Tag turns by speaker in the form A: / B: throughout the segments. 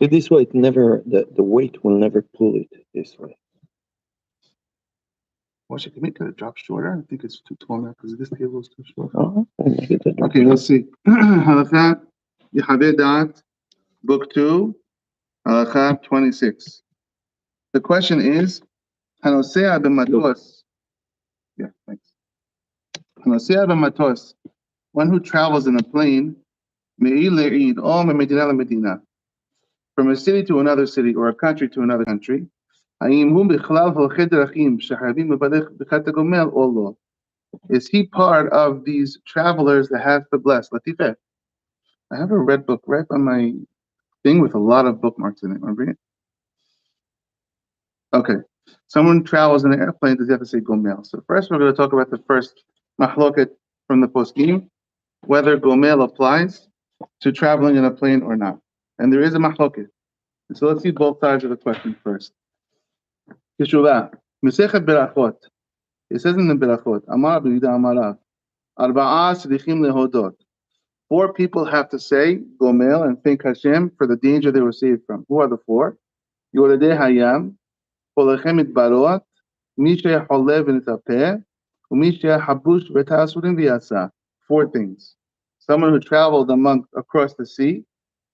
A: This way, it never the weight will never pull it this way.
B: Watch it. Can make it drop shorter? I think it's too tall now because this table is too short.
A: Okay,
B: let's see. Halakha yechave daat, book 2, halakha 26. The question is, hanosea b'matos. Yeah, thanks. Hanosea b'matos, one who travels in a plane, me'il le'id, or medina le'medina, from a city to another city or a country to another country. Is he part of these travelers that have to bless? Latifeh, I have a red book right by my thing with a lot of bookmarks in it. Want to bring it? Okay. Someone travels in an airplane, does he have to say Gomel? So first we're going to talk about the first mahloket from the poskim, whether Gomel applies to traveling in a plane or not. And there is a mahloket. So let's see both sides of the question first. Teshuvah, Mesechet Berachot. It says in the Berachot, Amar B'Yuda Amarav, Arba'a Sedichim Lehodot. 4 people have to say Gomel and thank Hashem for the danger they were saved from. Who are the 4? Yoredei Hayam, Polechem Itbarot, Mishe Holev V'Nitapeh, Umishe Habush V'Tasurim V'Yasa. 4 things. Someone who traveled across the sea,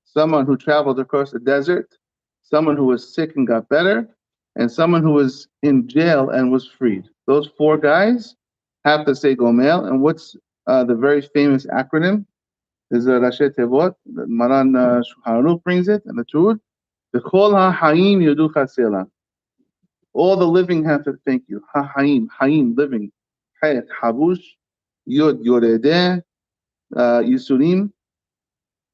B: someone who traveled across the desert, someone who was sick and got better, and someone who was in jail and was freed. Those 4 guys have to say Gomel. And what's the very famous acronym? Is a Rashi Tevot. Maran Shulchan brings it, and the truth. V'chol ha'haim yodu chasela. All the living have to thank you. Ha'haim, living. Hayat, habush. Yod, yoredeh. Yisurim.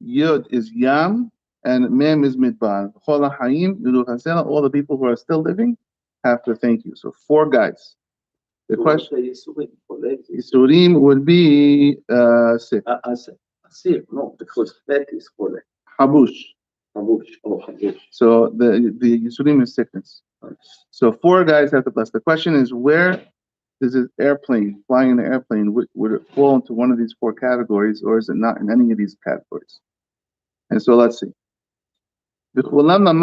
B: Yod is yam, and mem is midbar. V'chol ha'haim yodu chasela. All the people who are still living have to thank you. So 4 guys. The question, Yisurim would be sick.
A: No, because that is for
B: Habush.
A: Habush.
B: So the Yisurim is sickness. So 4 guys have to bless. The question is, where does this airplane, flying in an airplane, would it fall into one of these 4 categories, or is it not in any of these categories? And so let's see. They're all learned from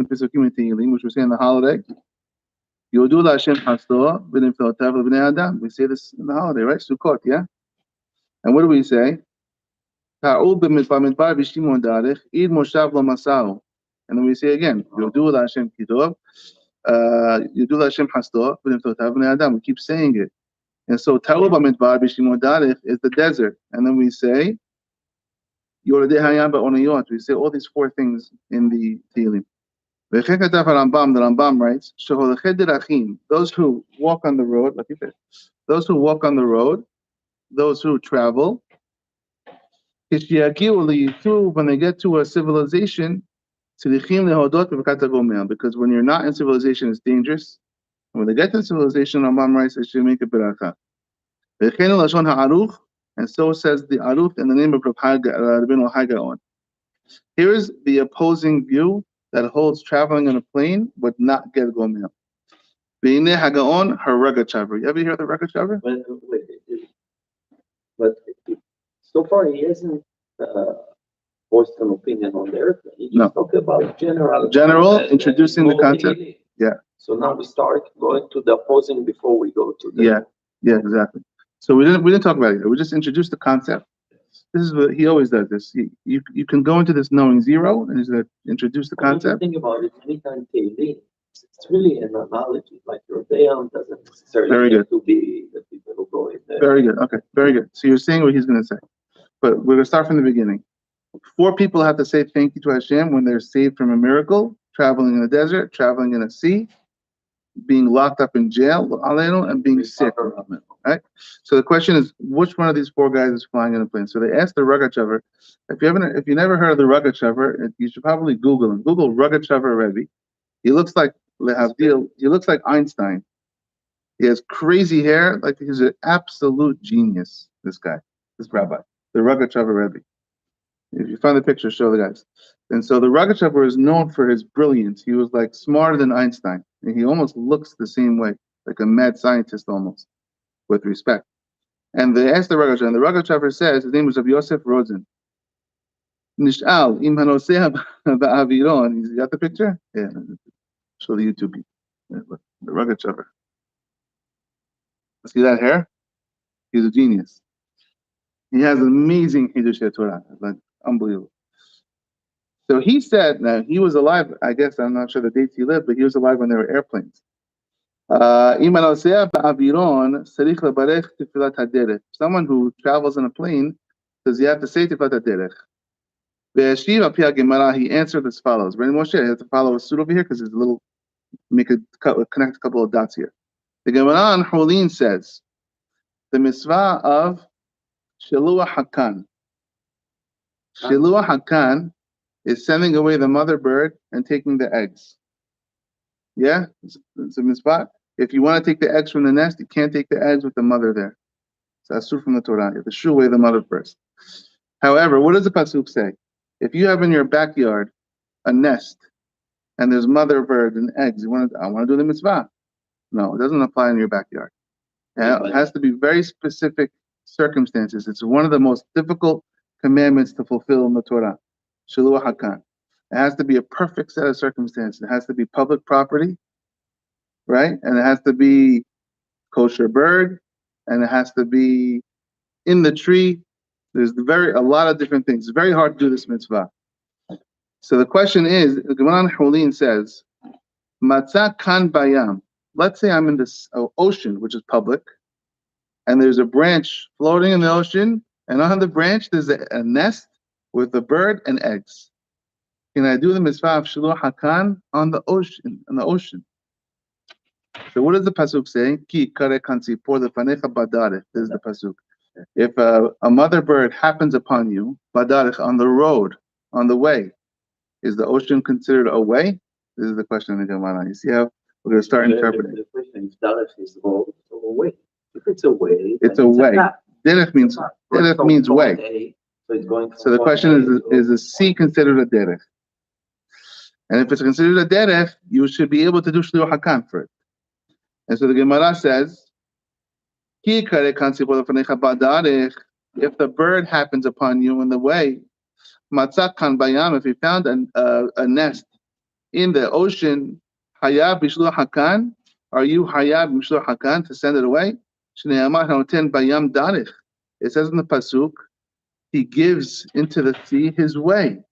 B: the Pesukim in Tehillim, which we say in the holiday. We say this in the holiday, right? Sukkot, yeah? And what do we say? And then we say again, we keep saying it. And so Ta'u b'midbar b'shimon darech is the desert. And then we say, Yoredei hayam ba'onayot. We say all these 4 things in the Tehillim. The Rambam writes, those who walk on the road, like you said, those who walk on the road, those who travel, when they get to a civilization, because when you're not in civilization, it's dangerous. And when they get to civilization, Rambam writes, they should make a beracha. And so says the Aruch in the name of Rabbeinu Hai Gaon. Here's the opposing view that holds traveling on a plane would not get Gomel. B'inei Hagaon Haragachaver. You ever hear of the Haragachaver?
A: But so far he hasn't voiced an opinion on the airplane. He just talked about general
B: introducing the concept. Yeah.
A: So now we start going to the opposing before we go to the
B: Yeah, exactly. So we didn't talk about it. We just introduced the concept. This is what he always does. This you can go into this knowing 0 and he's going to introduce the concept.
A: Think about it. Anytime it's really an analogy. Like your Bayam doesn't necessarily have to be the people who go in there.
B: Very good. Okay, very good. So you're saying what he's going to say, but we're going to start from the beginning. 4 people have to say thank you to Hashem when they're saved from a miracle, traveling in the desert, traveling in a sea, being locked up in jail, and being sick. Right? So the question is, which one of these 4 guys is flying in a plane? So they asked the Rogachover. If you never heard of the Rogachover, you should probably Google him. Google Rogachover Rebbe. He looks like Lehavdil. He looks like Einstein. He has crazy hair. Like he's an absolute genius. This guy, this rabbi, the Rogachover Rebbe. If you find the picture, show the guys. And so the Rogachover is known for his brilliance. He was like smarter than Einstein, and he almost looks the same way, like a mad scientist almost. With respect. And they asked the Rogachover, and the Rogachover says his name was of Yosef Rosen. Nish'al, im hanoseh ba'aviron. You got the picture? Yeah. Show the YouTube people. Yeah, look, the rugged chopper. See that hair? He's a genius. He has amazing Hiddushei Torah. Like, unbelievable. So he said, now he was alive, I guess, I'm not sure the dates he lived, but he was alive when there were airplanes. Someone who travels in a plane says you have to say Tiflat HaDerech. He answered as follows. Ready, Moshe? You have to follow a suit over here because there's a little, connect a couple of dots here. The Gemara on Hulin says, the mitzvah of Shiluah Hakan. Shiluah Hakan is sending away the mother bird and taking the eggs. Yeah? It's a mitzvah. If you want to take the eggs from the nest, you can't take the eggs with the mother there. It's asur from the Torah. You have to shoo away the mother first. However, what does the pasuk say? If you have in your backyard a nest and there's mother bird and eggs, I want to do the mitzvah. No, it doesn't apply in your backyard. It has to be very specific circumstances. It's one of the most difficult commandments to fulfill in the Torah. Shiluah Hakan. It has to be a perfect set of circumstances. It has to be public property, right? And it has to be kosher bird, and it has to be in the tree. There's a lot of different things. It's very hard to do this mitzvah. So the question is, the Gemara Hulin says, Matzah kan bayam. Let's say I'm in this ocean, which is public, and there's a branch floating in the ocean, and on the branch there's a nest with a bird and eggs. Can I do the mitzvah of Shiluah Hakan on the ocean? So what does the pasuk say? Ki kare kansi por the fanecha badarech. This is the pasuk. If a mother bird happens upon you, badarech, on the road, on the way, is the ocean considered a way? This is the question in the Gemara. You see how we're going to start interpreting.
A: The question is, darech is a way. If it's a way,
B: it's a way. Derech means way. So the question is the sea considered a derech? And if it's considered a derech, you should be able to do Shiluah Hakan for it. And so the Gemara says, if the bird happens upon you in the way, if you found a nest in the ocean, hayab b'shluah hakan, are you hayab b'shluah hakan to send it away? It says in the pasuk, he gives into the sea his way.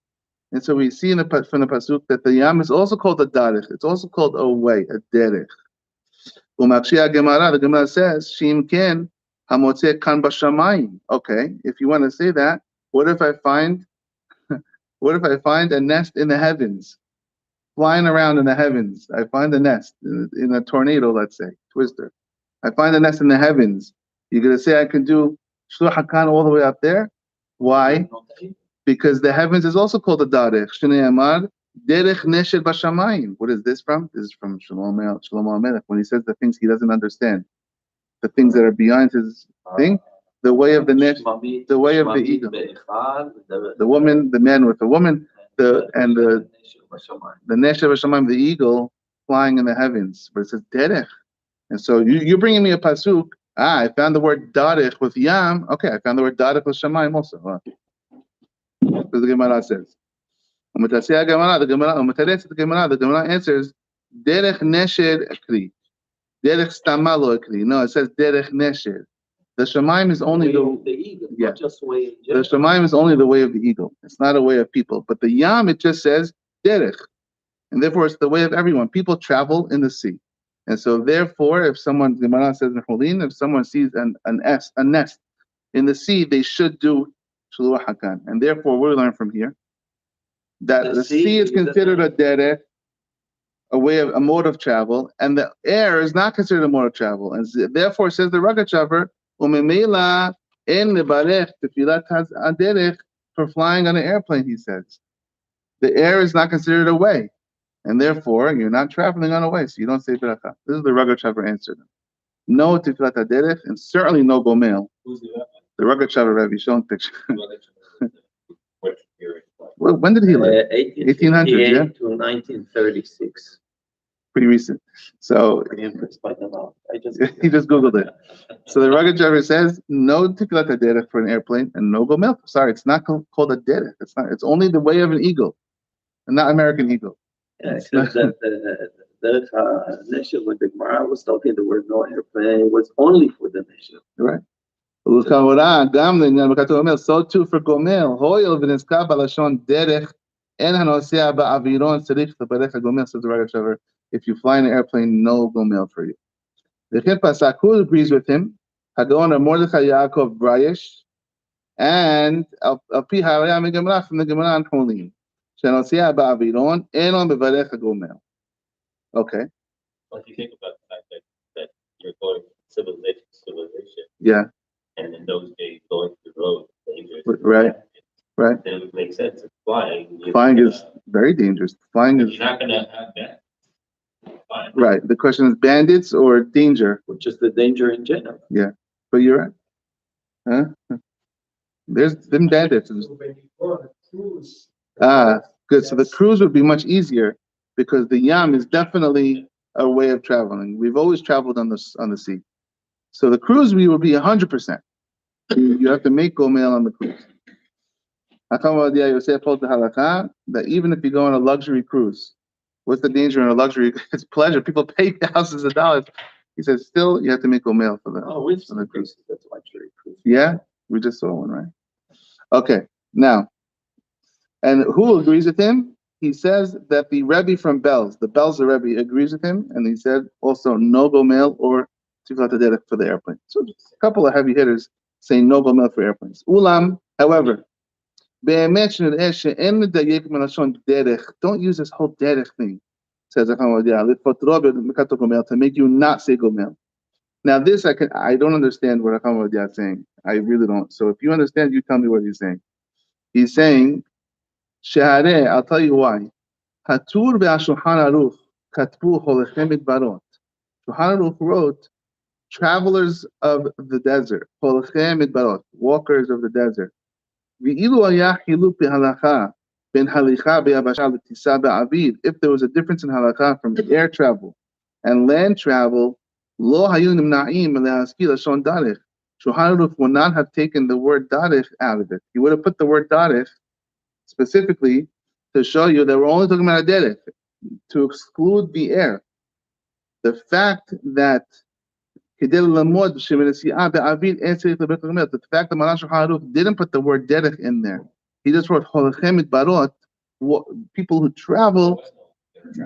B: And so we see from the pasuk that the yam is also called a darich. It's also called a way, a derech. The Gemara says, Shim ken hamotze kan b'shamayim. Okay, if you want to say that, what if I find a nest in the heavens, flying around in the heavens? I find a nest in a tornado, let's say, twister. I find a nest in the heavens. You're going to say I can do Shiluah Hakan all the way up there? Why? Because the heavens is also called a darech. Shnei amar derech nesher b'shamayim. What is this from? This is from Shlomo HaMelech when he says the things he doesn't understand, the things that are beyond his thing. The way of the the way of the eagle, the woman, the man with the woman, the nesher b'shamayim, the eagle flying in the heavens. But it says derech, and so you're bringing me a pasuk. I found the word darech with yam. Okay, I found the word darech with shamayim also. As the Gemara says. The Gemara answers, Derech Nesher Akri. Derech Stamalo Akri. No, it says Derech Nesher. The Shemaim is only the
A: eagle, not just way in
B: general. The Shemaim is only the way of the eagle. It's not a way of people. But the Yam, it just says Derech. And therefore, it's the way of everyone. People travel in the sea. And so, therefore, if someone, the Gemara says in Hulin, if someone sees a nest in the sea, they should do Shiluah Hakan. And therefore, what do we learn from here? That the sea is considered a derech, a mode of travel, and the air is not considered a mode of travel. And therefore, says the Rugged Chopper, Umemela en lebarech tefilat haderech, for flying on an airplane, he says. The air is not considered a way. And therefore, you're not traveling on a way, so you don't say beracha. This is the Rugged Chopper answer. No tefilat haderech, and certainly no gomel.
C: Who's the rabbi?
B: The Rugged Chopper Rabbi, shown picture. Well, when did he live?
A: 1858
B: yeah?
A: to 1936.
B: pretty recent. So
A: Pretty impressed by the amount.
B: he just Googled it. So the rugged driver says no tikkun derech for an airplane and no gomel. Sorry, it's not called a derech. It's not. It's only the way of an eagle, and not American eagle.
A: Yeah, except that the nation when the Gemara was talking, the word no airplane was only for the nation.
B: Right. So too for gomel. Hoyel v'nizkar balashon derech en hanosea ba'aviron tzarich lebarech gomel. Says the rugged driver. If you fly in an airplane, no gomel for you. The Pasakul agrees with him. Hagon Mordechai Yaakov Brayesh and Alpi Haraya Megamra from the Gemara and Holim. Shanosia Ba'aviron Elon Bevarech Gomel. Okay.
C: Well, if you think about the fact that you're going from civilization to civilization,
B: yeah,
C: and in those days going through the road is dangerous,
B: right, right.
C: Then it would make sense. Flying
B: is very dangerous. Flying is.
C: You're not going to have that. Fine.
B: Right. The question is bandits or danger?
A: Which is the danger in general.
B: Yeah. But you're right. Huh? There's them bandits. Good. So the cruise would be much easier because the yam is definitely a way of traveling. We've always traveled on the sea. So the cruise we would be 100%. You have to make gomel on the cruise. That even if you go on a luxury cruise, what's the danger in a luxury? It's pleasure. People pay thousands of dollars. He says, still, you have to make gomel for the cruise.
A: That's luxury cruise.
B: Yeah, we just saw one, right? Okay, now, and who agrees with him? He says that the Rebbe from Belz, the Belzer Rebbe, agrees with him, and he said also no gomel or tiflat derech for the airplane. So a couple of heavy hitters saying no gomel for airplanes. Ulam, however, don't use this whole derech thing, says to make you not say gomel. Now this I don't understand what Acham is saying. I really don't. So if you understand, you tell me what he's saying. He's saying, Shaarey, I'll tell you why. Hatur ve'ashulchan aruch katbu holechem midbarot. Shulchan Aruch wrote, travelers of the desert, holechem midbarot, walkers of the desert. If there was a difference in halakha from air travel and land travel, Shulchan Aruch would not have taken the word darich out of it. He would have put the word darich specifically to show you that we're only talking about a derech, to exclude the air. The fact that the fact that Maran Shulchan Aruch didn't put the word derech in there, he just wrote holechem midbarot, people who travel.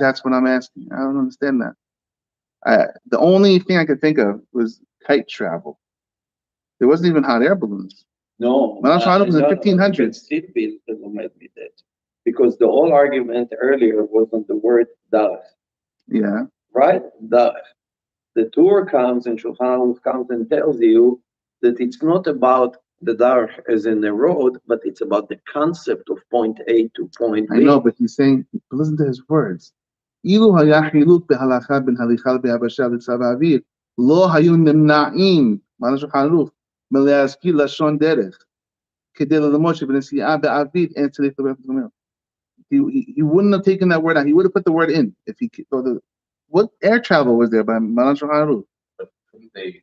B: That's what I'm asking. I don't understand that. The only thing I could think of was kite travel. There wasn't even hot air balloons.
A: No.
B: Maran Shulchan Aruch was in 1500s.
A: Still be might be that because the whole argument earlier was on the word darech.
B: Yeah.
A: Right? Darech. The tour comes and Shulchan Aruch comes and tells you that it's not about the darech as in the road, but it's about the concept of point A to point B.
B: I know, but he's saying, listen to his words. Ilu haya chiluk behalacha ben halichal behabasha l'tzav ha'avir lo hayu nimna'im Maran Shulchan Aruch meleazki lashon derech kedei lelomod shebenesi'a be'avir en tzarich leberach gomel. He wouldn't have taken that word out. He would have put the word in if he could. What air travel was there by Maran Shulchan Aruch?
C: But couldn't they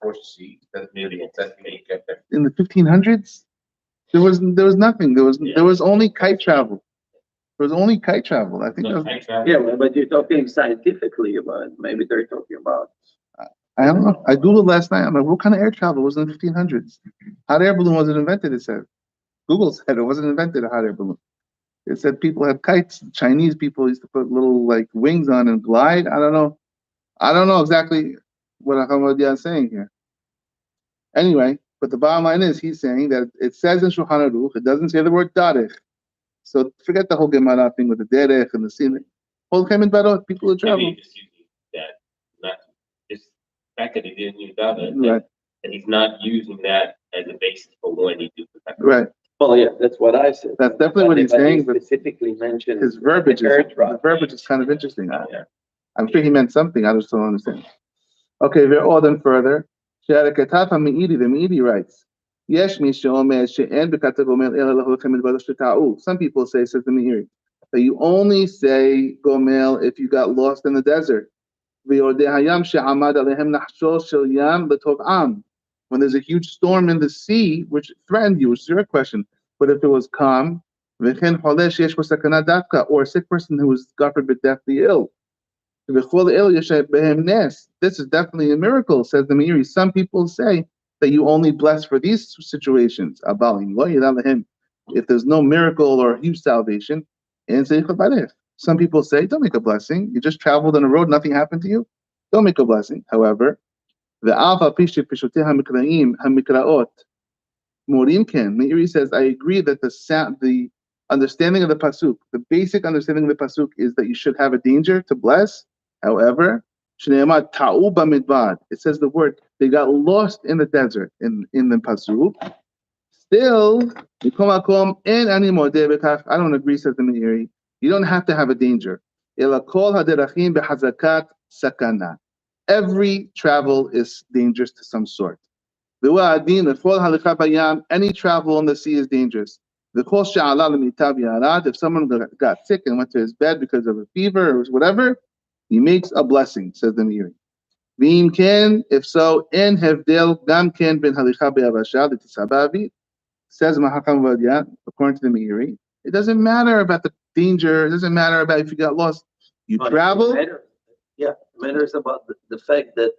C: foresee that maybe anticipate get there?
B: In the 1500s, there was nothing. There was only kite travel. There was only kite travel. I think.
A: Yeah, but you're talking scientifically about. Maybe they're talking about.
B: I don't know. I googled last night. I'm like, what kind of air travel was in the 1500s? Hot air balloon wasn't invented. It said. Google said it wasn't invented. A hot air balloon. It said people had kites. Chinese people used to put little like wings on and glide. I don't know. I don't know exactly what Ahmad is saying here. Anyway, but the bottom line is he's saying that it says in Shulchan Aruch, it doesn't say the word darech. So forget the whole Gemara thing with the derech and the sin. Holechem midbarot, people who travel.
C: Maybe just using that, not just the fact that he didn't use that,
B: Right.
C: and he's not using that as a basis for when he do protect.
B: Right.
A: Well, yeah, that's what I said.
B: That's definitely what he's saying. But
A: specifically mentioned
B: his verbiage is kind of interesting. I'm sure he meant something. I just don't understand. Okay, we're all done further. The Meiri writes, some people say, says the Meiri, that you only say gomel if you got lost in the desert. When there's a huge storm in the sea, which threatened you, which is your question. But if it was calm, or a sick person who was, God forbid, deathly ill. This is definitely a miracle, says the Meiri. Some people say that you only bless for these situations. If there's no miracle or huge salvation, some people say, don't make a blessing. You just traveled on a road, nothing happened to you. Don't make a blessing. However, the Alpha Hamikraot, Morimken, Meiri says, I agree that the understanding of the Pasuk, the basic understanding of the Pasuk is that you should have a danger to bless. However, it says the word, they got lost in the desert in the Pasuk. Still, I don't agree, says the Meiri. You don't have to have a danger. Every travel is dangerous to some sort. Any travel on the sea is dangerous. If someone got sick and went to his bed because of a fever or whatever, he makes a blessing, says the Meiri. If so, in Hevdel Gam Ken ben Halicha be'avasha l'tisabavi, says Mahakam Vadia, according to the Meiri, it doesn't matter about the danger. It doesn't matter about if you got lost. You travel.
A: It matters about the fact that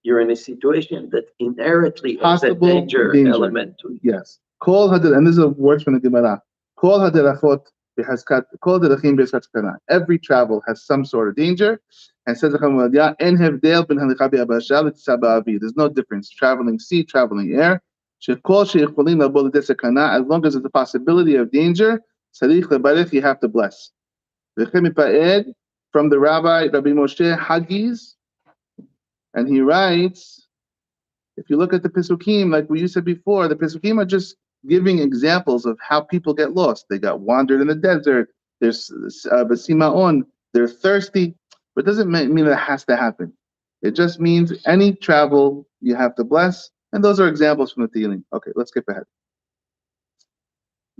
A: you're in a situation that inherently has a danger element to it.
B: Yes. Kol hadar, and this is a word from the Gemara. Kol hadarachot b'haskat, kol hadarachim b'haskat kana. Every travel has some sort of danger. And says Mahakam Vadia, en hevdel ben halicha be'avasha l'tisaba'avi. There's no difference. Traveling sea, traveling air. As long as there's a possibility of danger, you have to bless. From the Rabbi Moshe Hagiz, and he writes, if you look at the Pesukim, like we said before, the Pesukim are just giving examples of how people get lost. They got wandered in the desert, there's Basimaon, they're thirsty, but it doesn't mean that it has to happen. It just means any travel you have to bless. And those are examples from the Tehillim. Okay, let's skip ahead.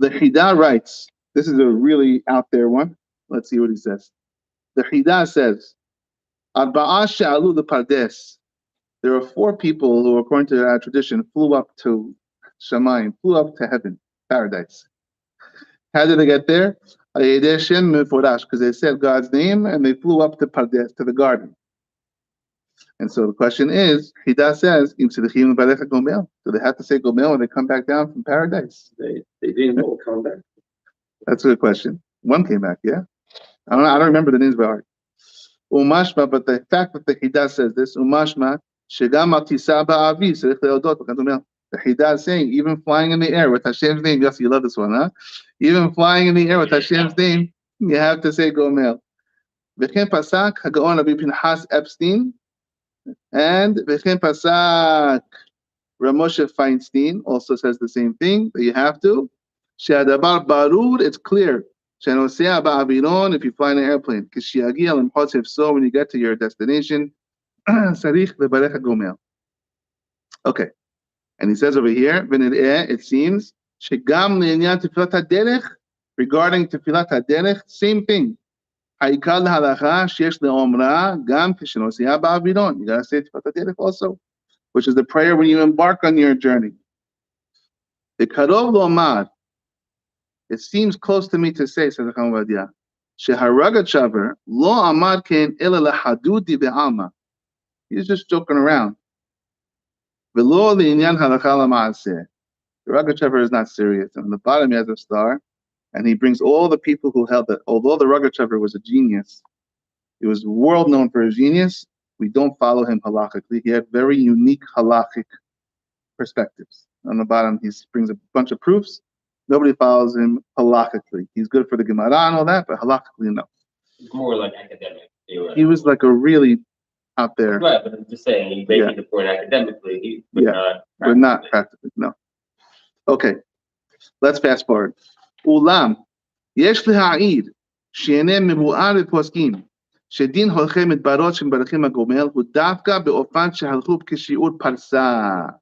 B: The Hida writes, this is a really out there one. Let's see what he says. The Hida says, Arba'ah she'alu lepardes. There are 4 people who, according to our tradition, flew up to Shamayim, flew up to heaven, paradise. How did they get there? Because they said God's name and they flew up to Pardes, to the garden. And so the question is, Hida says, do they have to say Gomel when they come back down from paradise?
A: They didn't all come back.
B: That's a good question. One came back, yeah? I don't remember the names by heart. Umashma, but the fact that the Hida says this, Umashma, Shegam al-Tisa ba'avi, Serech le'odot, the Hida is saying, even flying in the air with Hashem's name, yes, you love this one, huh? Even flying in the air with Hashem's name, you have to say Gomel. V'chen pasak, Hagaon Rabbi Pinchas Epstein, and V'chen pasak, Ramoshe Feinstein also says the same thing, that you have to. She'adabar barur, it's clear. She'nosea ba'aviron, if you fly in an airplane. Kishiagi al-impossive, so when you get to your destination, sarich le'barech Gomel. Okay. And he says over here, it seems, Shegam le'inyan tefilat haderech, regarding tefilat haderech, same thing. Ha'ikal halacha sheyesh le'omra gam kishenosea ba'aviron. You gotta say tefilat haderech also, which is the prayer when you embark on your journey. The karov lo'omar, it seems close to me to say, says the Chamadia, Sheharagat Shaver lo amar ken ela lahadudi be'alma. He's just joking around. V'lo li'inyan halacha la'ma'aseh. The Ragachover is not serious. And on the bottom he has a star, and he brings all the people who held that. Although the Ragachover was a genius, he was world known for his genius, we don't follow him halachically. He had very unique halachic perspectives. On the bottom he brings a bunch of proofs. Nobody follows him halachically. He's good for the Gemara and all that, but halachically, no.
C: It's more like academic.
B: He was like a really out there.
C: Right, but I'm just saying, he's making the point academically, but
B: not practically, no. Okay, let's fast forward. Ulam, yesh leha'id, she'enem mebu'ar poskim, shedin holchem et barot shembarachim hagomel, hu davka be'ofan shehalchu b'kishi'ur parsa.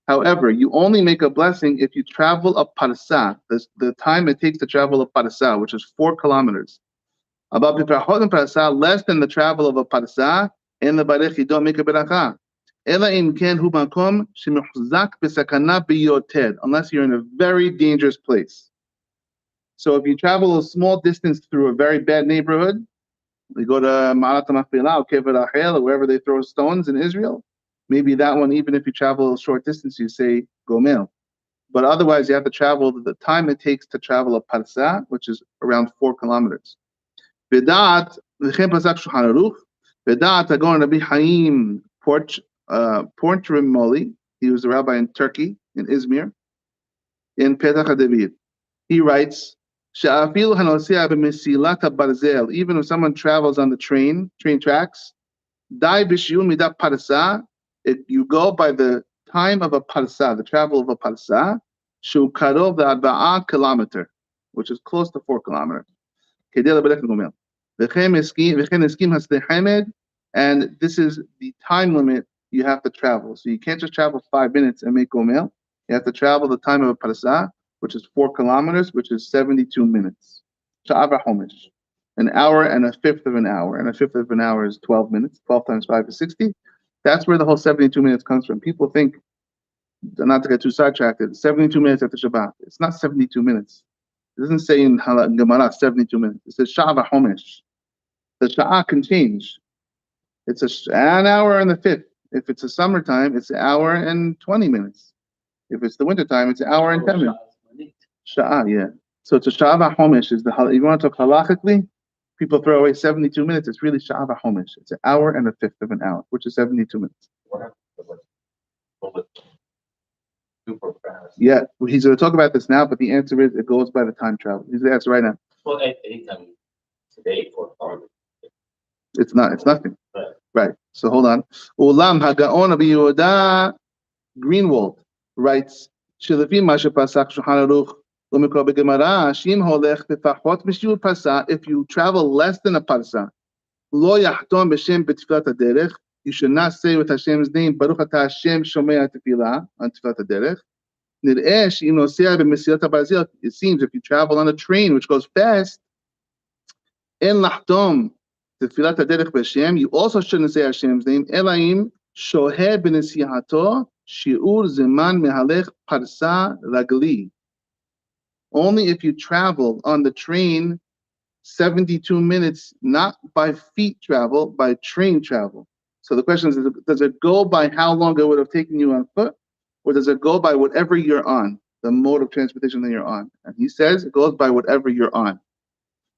B: However, you only make a blessing if you travel a parsa, the time it takes to travel a parsa, which is 4 kilometers. About Piprachot and Parasa, less than the travel of a Parasa, and the Barech, you don't make a Beracha. Ela im ken hu makom shemuchzak b'sakana biyoter, unless you're in a very dangerous place. So if you travel a small distance through a very bad neighborhood, we go to Ma'arat HaMachpelah or Kever Rachel or wherever they throw stones in Israel, maybe that one, even if you travel a short distance, you say Gomel. But otherwise, you have to travel the time it takes to travel a Parsa, which is around 4 kilometers. Daat, v'chem pasak Shulchan Aruch, daat Hagon Rabbi Haim Portrimoli, he was a rabbi in Turkey, in Izmir, in Petach HaDavid. He writes, Sha'afilu hanosea b'mesilat barzel, even if someone travels on the train tracks, dai b'shiyun midat parsa, you go by the time of a parsa, the travel of a parsa, shu karov v'arba'a kilometer, which is close to 4 kilometers. Kedei leberech gomel. V'chem eskim hasdei hamed, and this is the time limit you have to travel. So you can't just travel 5 minutes and make gomel. You have to travel the time of a parsa, which is 4 kilometers, which is 72 minutes. Sha'ava homish. An hour and a fifth of an hour. And a fifth of an hour is 12 minutes. 12 times 5 is 60. That's where the whole 72 minutes comes from. People think, not to get too sidetracked, 72 minutes after Shabbat. It's not 72 minutes. It doesn't say in Gemara 72 minutes. It says Sha'ava homish. The Sha'ah can change. It's an hour and a fifth. If it's a summertime, it's an hour and 20 minutes. If it's the wintertime, it's an hour and 10 minutes. Sha'ah, yeah. So it's a Sha'ava homish. You want to talk halachically? People throw away 72 minutes. It's really Sha'ava homish. It's an hour and a fifth of an hour, which is 72 minutes. Yeah, he's going to talk about this now, but the answer is it goes by the time travel. He's the answer right now.
C: Well, anytime today for farming.
B: It's nothing. Right. So hold on. Ulam Hagaon Rabbi Yehuda Greenwald writes, Shilafim Masha Pasak Shulchan Aruch Umikra B'Gemara Shim Holech B'Pachot Mishur Parsa. If you travel less than a parsa, Lo Yachtom B'Shem B'Tfilat HaDerech. You should not say with Hashem's name Baruch Atah Hashem Shomei HaTefilah on Tfilat HaDerech. Nir'eh She'im Nosea B'Mesilat HaBarzel. It seems if you travel on a train which goes fast, En Lachtom Tfilat HaDerech B'Shem. You also shouldn't say Hashem's name. Elaim Shoheh B'Nesihato Shi'ur Zeman Mehalech Parsa Ragli. Only if you travel on the train 72 minutes, not by feet travel, by train travel. So the question is, does it go by how long it would have taken you on foot, or does it go by whatever you're on, the mode of transportation that you're on? And he says it goes by whatever you're on.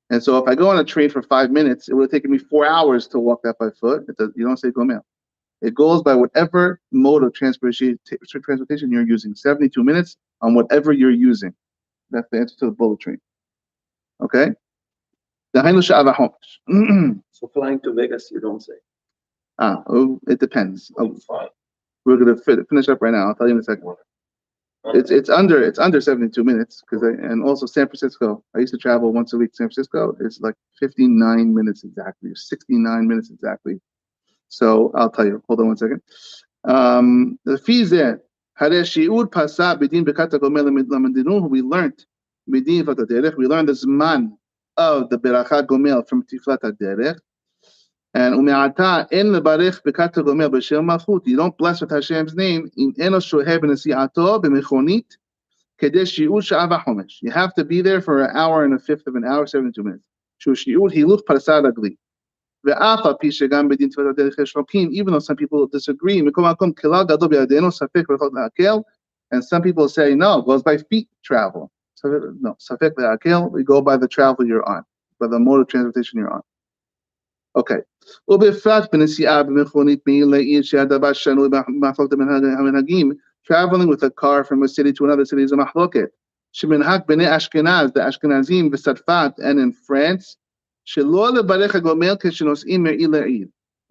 B: And so if I go on a train for 5 minutes, it would have taken me 4 hours to walk that by foot. You don't say gomel. It goes by whatever mode of transportation you're using. 72 minutes on whatever you're using. That's the answer to the bullet train. Okay?
A: So flying to Vegas, you don't say.
B: It depends. We're gonna finish up right now. I'll tell you in a second. It's under 72 minutes and also San Francisco. I used to travel once a week to San Francisco. It's like 59 minutes exactly, 69 minutes exactly. So I'll tell you. Hold on 1 second. The fees there. We learned the zman of the beracha gomel from tiflat haderech, and ume'ata en lebarech bekata gomel b'shem malchut. You don't bless with Hashem's name in eno shoheh b'nesiato b'mechonit kedei shi'ur sha'ava homesh. You have to be there for an hour and a fifth of an hour, 72 minutes. Shu shi'ur hiluch parsa ragli. Ve'afa pi shegam b'din tiflat haderech shlokim. Even though some people disagree, mikom makom kelal gadol b'yadenu safek v'chot la'akel, and some people say no, it goes by feet travel. No, safek le'akel, we go by the travel you're on, by the mode of transportation you're on. Okay. Traveling with a car from a city to another city is a mahloket. Sheminhak b'nei Ashkenaz, the Ashkenazim, v'Sarfat, and in France, they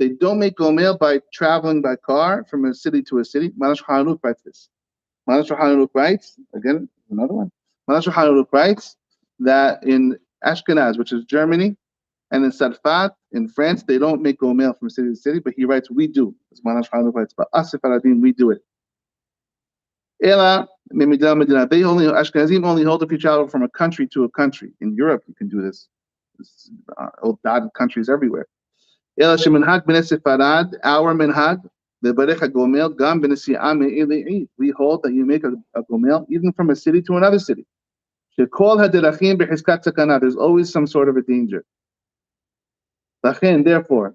B: don't make gomel by traveling by car from a city to a city. Manash Hanuk writes this. Manash Hanuk writes, again, another one. Manash Hanuk writes that in Ashkenaz, which is Germany, and in Sarfat, in France, they don't make gomel from city to city, but he writes, we do. As Manash Hanuk writes, but us Sephardim, we do it. Ela, Ashkenazim only hold if you travel from a country to a country. In Europe, you can do this. dotted countries everywhere. Ela sheminhag b'nei Sefarad, our minhag, the barech gomel gam b'nesi'ah me'il le'id. We hold that you make a gomel even from a city to another city. Shekol haderachim b'chizkat sakana. There's always some sort of a danger. Lachen, therefore,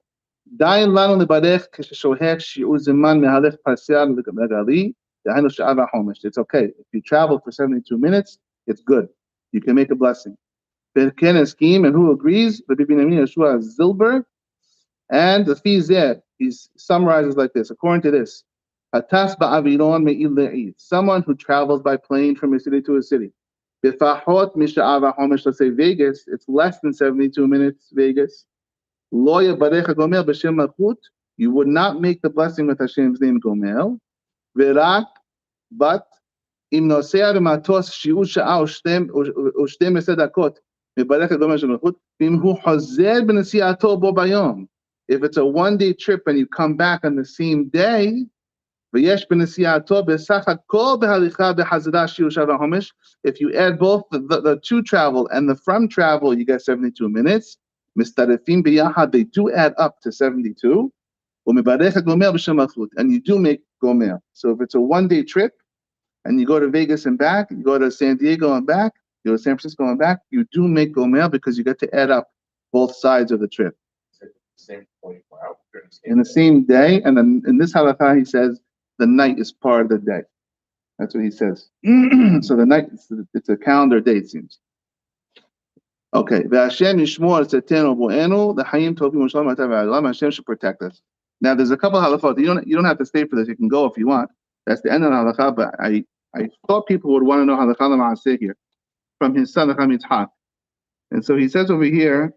B: dayin lanu lebarech k'sheshohech shi'ur zeman mehalech parsear legali, dahinu she'ah v'chomesh. It's okay. If you travel for 72 minutes, it's good. You can make a blessing. Berken eskim, and who agrees? Rabbi Binyamin Yeshua Zilber. And the Fizeh, he summarizes like this, according to this, Hatas ba'aviron me'il le'id, someone who travels by plane from a city to a city. B'fahot misha'ava homesh, let's say Vegas, it's less than 72 minutes, Vegas. Lo yabarecha gomel b'shem malchut, you would not make the blessing with Hashem's name gomel. V'rak, but im nosea b'matos shi'u sha'a u'shtem esed dakot, me'barecha gomel b'shem malchut, v'im hu hozer b'nesi'ato bo bayom. If it's a one-day trip and you come back on the same day, if you add both the to travel and the from travel, you get 72 minutes. They do add up to 72. And you do make gomel. So if it's a one-day trip and you go to Vegas and back, you go to San Diego and back, you go to San Francisco and back, you do make gomel because you get to add up both sides of the trip.
C: Same 24 hours.
B: In the same day, and then in this halakha he says the night is part of the day. That's what he says. So the night, it's a calendar day, it seems. Okay. The Hashem should protect us. Now there's a couple of halakhot. You don't have to stay for this. You can go if you want. That's the end of the halakha. But I thought people would want to know halakha l'ma'aseh here from his son Yitzhak. And so he says over here.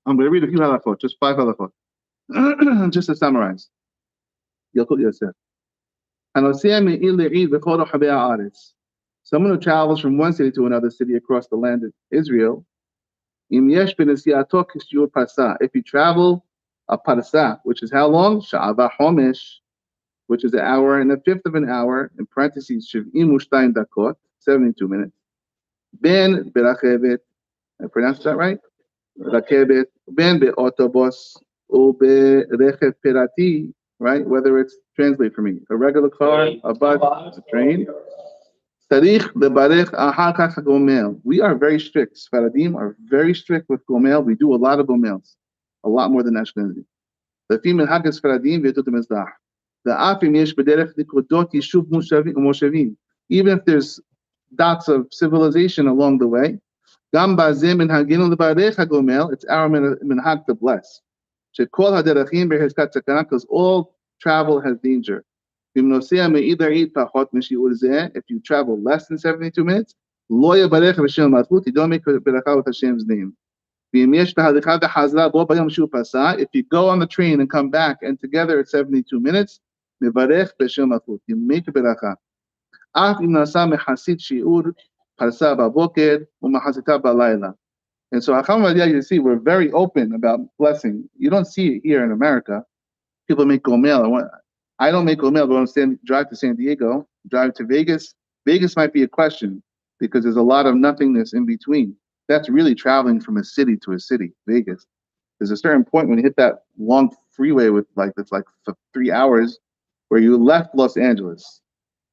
B: I'm going to read a few halachot, just 5 halachot, just to summarize. Yalkut Yosef. Someone who travels from one city to another city across the land of Israel, if you travel a parsa, which is how long? Sha'ava homesh, which is an hour and a fifth of an hour, in parentheses, 72 minutes. Ben berachevet, I pronounced that right? Rakebet, ben be'otobos, or be'rechev pirati, right? Whether it's, translate for me, a regular car, a bus, a train. Tarich lebarech ahar kach gomel. We are very strict. Sfaradim are very strict with gomel. We do a lot of gomels, a lot more than Ashkenazi. The female hagas Sfaradim v'yetut mezdah. The afim yesh b'derech nikodot yishuv moshavim. Even if there's dots of civilization along the way. Gam bazim minhaginu lebarech gomel. It's our minhag to bless. Shekol haderachim b'hezkat sakana, because all travel has danger. If you travel less than 72 minutes, you don't make beracha with Hashem's name. If you go on the train and come back and together it's 72 minutes, you make a beracha. And so you see, we're very open about blessing. You don't see it here in America. People make gomel. I don't make gomel, but I'm drive to San Diego, drive to Vegas. Vegas might be a question because there's a lot of nothingness in between. That's really traveling from a city to a city, Vegas. There's a certain point when you hit that long freeway with it's like for 3 hours where you left Los Angeles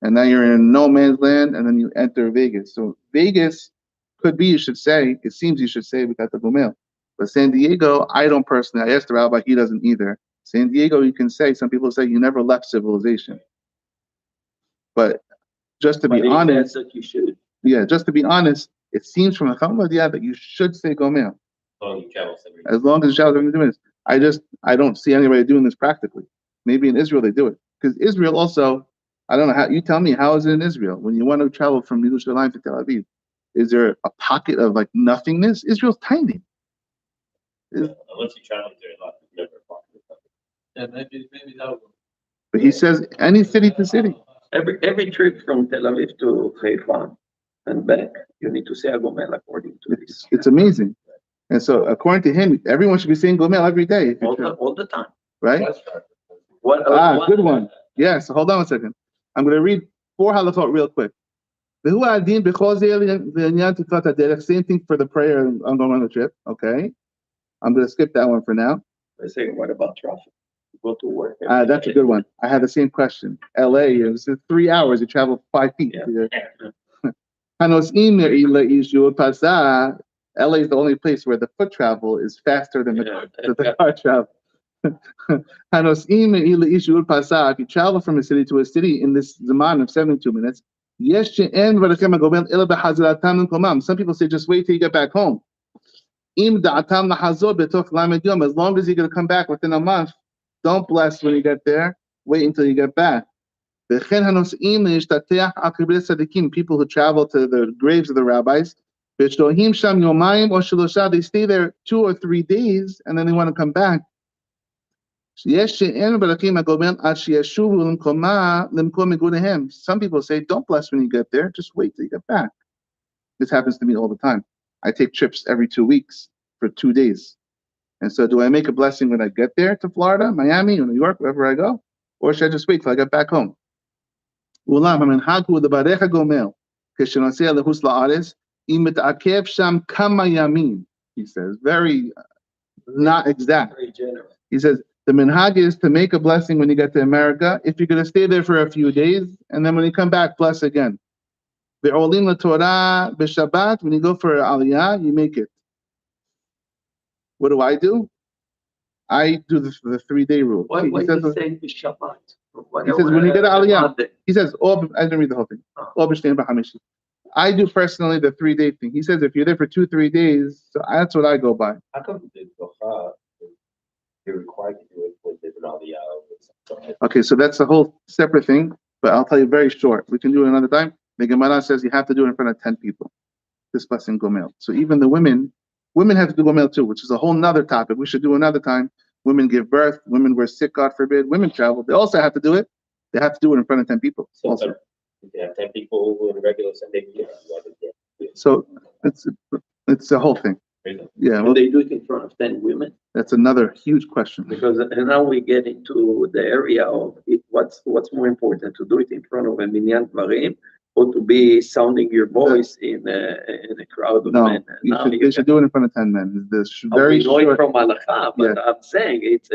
B: and now you're in no man's land and then you enter Vegas. So Vegas could be, it seems you should say without the gomel. But San Diego, I don't personally, I asked the rabbi, he doesn't either. San Diego, you can say, some people say you never left civilization. But just to be honest,
A: that you should.
B: Yeah, just to be honest, it seems from a Chamadiyah that you should say gomel. As long as you travel 72 minutes. I don't see anybody doing this practically. Maybe in Israel they do it. Because Israel also, I don't know how, you tell me, how is it in Israel? When you want to travel from Yerushalayim to Tel Aviv, is there a pocket of nothingness? Israel's tiny.
C: Unless you travel there a lot, never a pocket.
D: Yeah, maybe that would.
B: But he says any city to city.
A: Every trip from Tel Aviv to Haifa and back, you need to say a gomel according to this.
B: It's amazing. And so according to him, everyone should be saying gomel every day.
A: All the time.
B: Right?
A: What
B: good one. Yes, hold on a second. I'm going to read 4 halachot real quick. והוא הדין בכל זה לעניין תפילת הדרך. Same thing for the prayer on going on the trip. Okay. I'm going to skip that one for now.
A: I say, what about traffic? Go to work. every
B: That's a
A: day.
B: good one. I had the same question. LA, it was 3 hours. You travel 5 feet.
A: Yeah.
B: הנוסעים לאישור פסע, LA is the only place where the foot travel is faster than the car travel. הנוסעים לאישור פסע, if you travel from a city to a city in this zaman of 72 minutes, יש שאין ברכם הגומל אלא בחזרתם למקומם. Some people say, just wait till you get back home. אם דעתם לחזור בתוך למד יום, as long as you're going to come back within a month, don't bless when you get there, wait until you get back. וכן הנוסעים להשתטח על קברי צדיקים, people who travel to the graves of the rabbis, ושוהים שם יומיים או שלושה, they stay there 2 or 3 days, and then they want to come back. יש שאין ברכם הגומל עד שישובו למקום מגוריהם. Some people say, don't bless when you get there, just wait till you get back. This happens to me all the time. I take trips every 2 weeks for 2 days. And so do I make a blessing when I get there to Florida, Miami, or New York, wherever I go? Or should I just wait till I get back home? אולם המנהג הוא לברך הגומל כשנוסע לחוץ לארץ אם מתעכב שם כמה ימים. He says, very not exact.
A: Very generous.
B: He says, the minhag is to make a blessing when you get to America if you're going to stay there for a few days, and then when you come back, bless again. ועולים לתורה בשבת, when you go for aliyah, you make it. What do? I do the 3-day rule.
A: Why
B: He
A: do
B: says,
A: you say Shabbat?
B: He says, when you get aliyah,
A: Monday.
B: he says, I didn't read the whole thing. I do personally the 3-day thing. He says, if you're there for 2-3 days, so that's what I go by.
C: How come the bracha, you're required to do it for different aliyah?
B: Okay, so that's a whole separate thing, but I'll tell you very short. We can do it another time. The Gemara says you have to do it in front of 10 people. This blessing gomel. So even the women have to do gomel too, which is a whole nother topic. We should do another time. Women give birth, women were sick, God forbid, women travel. They also have to do it. They have to do it in front of 10 people.
C: So
B: Also.
C: if you have 10 people who in a regular Sunday meeting,
B: So it's a whole thing. Yeah, well,
A: And they do it in front of 10 women.
B: that's another huge question.
A: Because now we get into the area of what's more important, to do it in front of a minyan dvarim or to be sounding your voice in a crowd of
B: No,
A: men.
B: they should do it in front of 10 men. This
A: Very
B: very short.
A: from halakha, but
B: Yeah.
A: I'm saying it's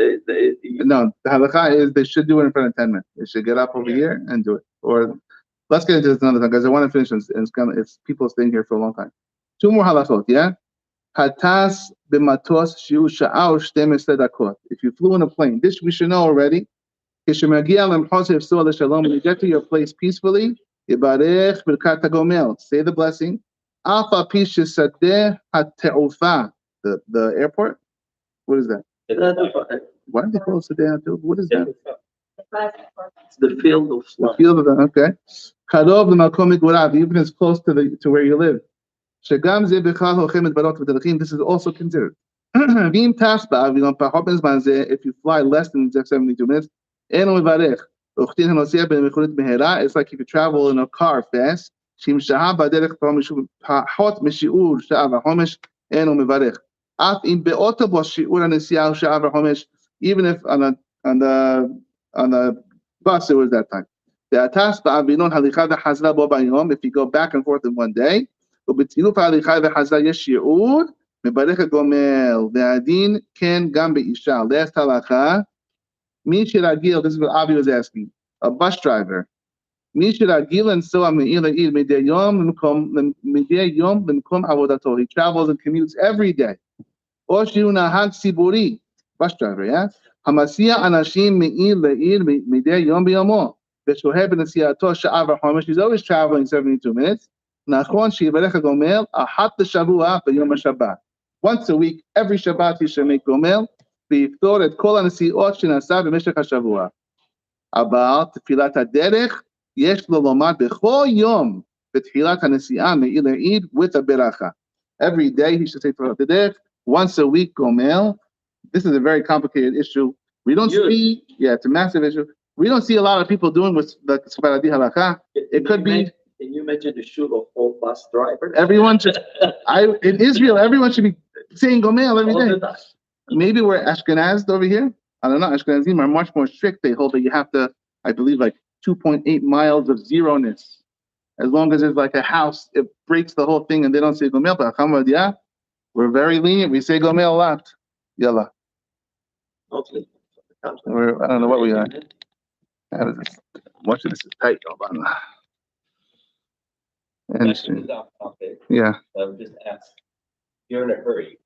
B: No, the halakha is they should do it in front of 10 men. They should get up over here and do it. Or let's get into this another time, guys. I want to finish this, and it's people staying here for a long time. 2 more halachot, yeah? Hatas b'matos shiu sha'a or 12 dakot. If you flew in a plane, this we should know already. Kishemagia lemchosef su'al shalom. When you get to your place peacefully, yibarech birkat hagomel. Say the blessing. Alpha pish sadeh hate'ufa. The airport. What is that? Why do they call it sadeh hate'ufa? What is that?
A: it's the field of
B: The
A: slum.
B: field of the okay. Karov l'makom migurav, even as close to where you live. Shegam ze b'chal hochem et barot v'derechim. This is also considered. V'im tasba v'yom pachot mezman ze. If you fly less than 72 minutes, eno mevarech. Uchtin hanosiyah ben mechurit mehera. It's like if you travel in a car fast. Shim shaha b'derech pachot mishiur sha'a v'chomesh eno mevarech. Af im be'otobos shiur hanesiyah sha'a v'chomesh. Even if on the bus it was that time. If you go back and forth in one day, last halakha, this is what Avi was asking, a bus driver. He travels and commutes every day. Bus driver, yeah? המסיע אנשים מעיר לעיר מדי יום ביומו, ושוהה בנסיעתו שעה וחומש. He's always traveling 72 minutes. נכון שיברך הגומל אחת לשבוע ביום השבת. Once a week, every Shabbat he should make גומל, ויפתור את כל הנסיעות שנעשה במשך השבוע. אבל תפילת הדרך יש לו לומר בכל יום בתחילת הנסיעה מעיר לעיר with a ברכה. Every day he should say תפילת הדרך, once a week גומל. This is a very complicated issue. We don't see, it's a massive issue. We don't see a lot of people doing what's the Sfaradi halakha. It could be.
A: Can you imagine the shul of all bus drivers?
B: Everyone should. In Israel, everyone should be saying Gomel every day. Maybe we're Ashkenaz over here. I don't know. Ashkenazim are much more strict. They hold that you have to, I believe, like 2.8 miles of zeroness. As long as it's like a house, it breaks the whole thing and they don't say gomel. But Hamad, yeah, we're very lenient. We say gomel a lot. Yalla.
A: Okay.
B: I don't know what we are. Watching this is tight.
C: Back to the dock topic,
B: Yeah.
C: I would just ask, you're in a hurry,